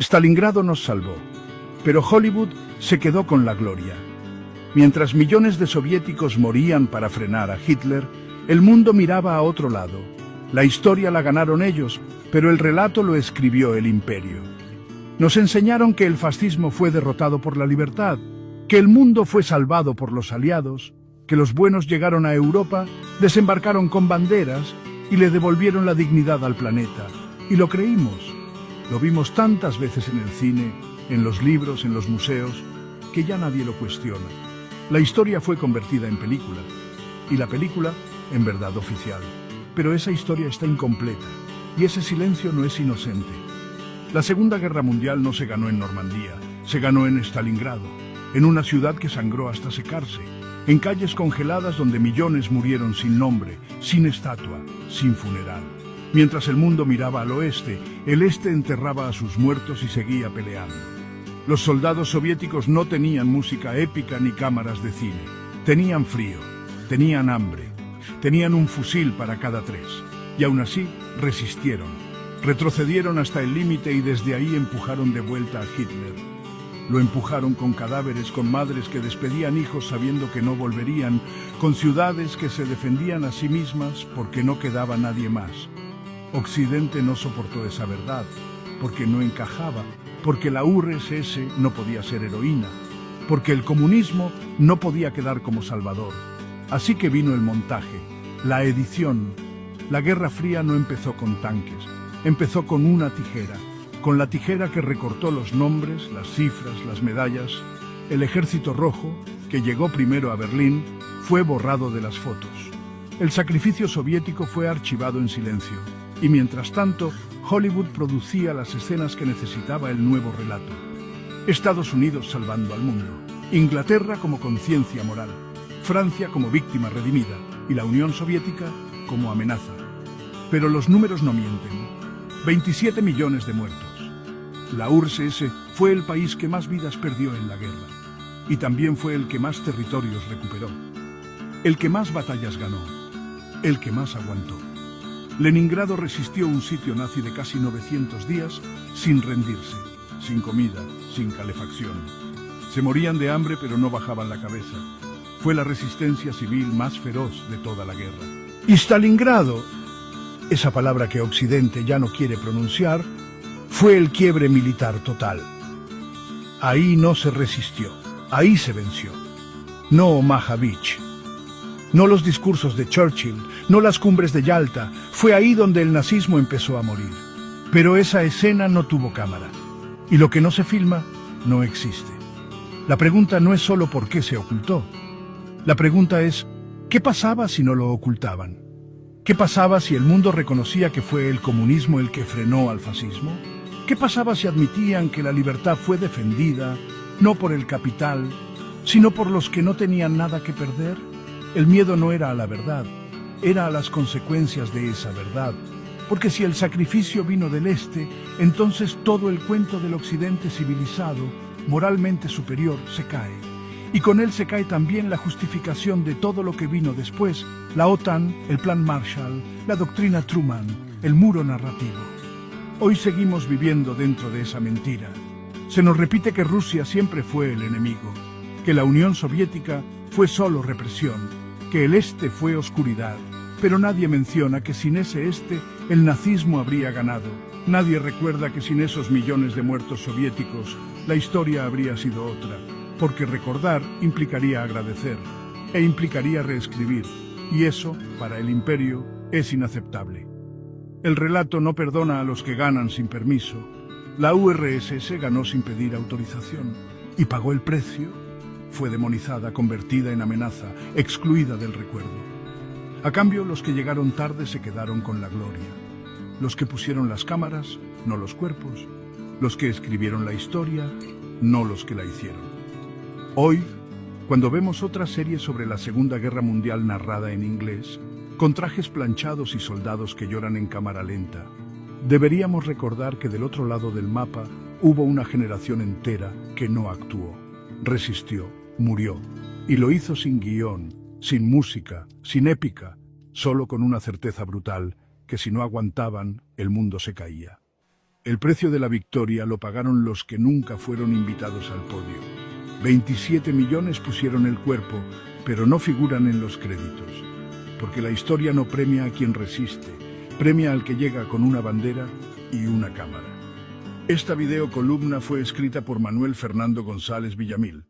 Stalingrado nos salvó, pero Hollywood se quedó con la gloria. Mientras millones de soviéticos morían para frenar a Hitler, el mundo miraba a otro lado. La historia la ganaron ellos, pero el relato lo escribió el imperio. Nos enseñaron que el fascismo fue derrotado por la libertad, que el mundo fue salvado por los aliados, que los buenos llegaron a Europa, desembarcaron con banderas y le devolvieron la dignidad al planeta. Y lo creímos. Lo vimos tantas veces en el cine, en los libros, en los museos, que ya nadie lo cuestiona. La historia fue convertida en película, y la película en verdad oficial. Pero esa historia está incompleta, y ese silencio no es inocente. La Segunda Guerra Mundial no se ganó en Normandía, se ganó en Stalingrado, en una ciudad que sangró hasta secarse, en calles congeladas donde millones murieron sin nombre, sin estatua, sin funeral. Mientras el mundo miraba al oeste, el este enterraba a sus muertos y seguía peleando. Los soldados soviéticos no tenían música épica ni cámaras de cine. Tenían frío, tenían hambre, tenían un fusil para cada tres. Y aún así, resistieron. Retrocedieron hasta el límite y desde ahí empujaron de vuelta a Hitler. Lo empujaron con cadáveres, con madres que despedían hijos sabiendo que no volverían, con ciudades que se defendían a sí mismas porque no quedaba nadie más. Occidente no soportó esa verdad, porque no encajaba, porque la URSS no podía ser heroína, porque el comunismo no podía quedar como salvador. Así que vino el montaje, la edición. La Guerra Fría no empezó con tanques, empezó con una tijera, con la tijera que recortó los nombres, las cifras, las medallas. El Ejército Rojo, que llegó primero a Berlín, fue borrado de las fotos. El sacrificio soviético fue archivado en silencio. Y mientras tanto, Hollywood producía las escenas que necesitaba el nuevo relato. Estados Unidos salvando al mundo, Inglaterra como conciencia moral, Francia como víctima redimida y la Unión Soviética como amenaza. Pero los números no mienten. 27 millones de muertos. La URSS fue el país que más vidas perdió en la guerra y también fue el que más territorios recuperó, el que más batallas ganó, el que más aguantó. Leningrado resistió un sitio nazi de casi 900 días sin rendirse, sin comida, sin calefacción. Se morían de hambre pero no bajaban la cabeza. Fue la resistencia civil más feroz de toda la guerra. Y Stalingrado, esa palabra que Occidente ya no quiere pronunciar, fue el quiebre militar total. Ahí no se resistió, ahí se venció. No Omaha Beach. No los discursos de Churchill, no las cumbres de Yalta, fue ahí donde el nazismo empezó a morir. Pero esa escena no tuvo cámara, y lo que no se filma no existe. La pregunta no es solo por qué se ocultó. La pregunta es, ¿qué pasaba si no lo ocultaban? ¿Qué pasaba si el mundo reconocía que fue el comunismo el que frenó al fascismo? ¿Qué pasaba si admitían que la libertad fue defendida, no por el capital, sino por los que no tenían nada que perder? El miedo no era a la verdad, era a las consecuencias de esa verdad. Porque si el sacrificio vino del Este, entonces todo el cuento del Occidente civilizado, moralmente superior, se cae. Y con él se cae también la justificación de todo lo que vino después, la OTAN, el Plan Marshall, la doctrina Truman, el muro narrativo. Hoy seguimos viviendo dentro de esa mentira. Se nos repite que Rusia siempre fue el enemigo, que la Unión Soviética fue solo represión, que el Este fue oscuridad, pero nadie menciona que sin ese Este el nazismo habría ganado. Nadie recuerda que sin esos millones de muertos soviéticos la historia habría sido otra, porque recordar implicaría agradecer e implicaría reescribir, y eso, para el imperio, es inaceptable. El relato no perdona a los que ganan sin permiso. La URSS ganó sin pedir autorización y pagó el precio. Fue demonizada, convertida en amenaza, excluida del recuerdo. A cambio, los que llegaron tarde se quedaron con la gloria. Los que pusieron las cámaras, no los cuerpos. Los que escribieron la historia, no los que la hicieron. Hoy, cuando vemos otra serie sobre la Segunda Guerra Mundial narrada en inglés, con trajes planchados y soldados que lloran en cámara lenta, deberíamos recordar que del otro lado del mapa hubo una generación entera que no actuó, resistió, murió, y lo hizo sin guión, sin música, sin épica, solo con una certeza brutal que si no aguantaban, el mundo se caía. El precio de la victoria lo pagaron los que nunca fueron invitados al podio. 27 millones pusieron el cuerpo, pero no figuran en los créditos. Porque la historia no premia a quien resiste, premia al que llega con una bandera y una cámara. Esta videocolumna fue escrita por Manuel Fernando González Villamil.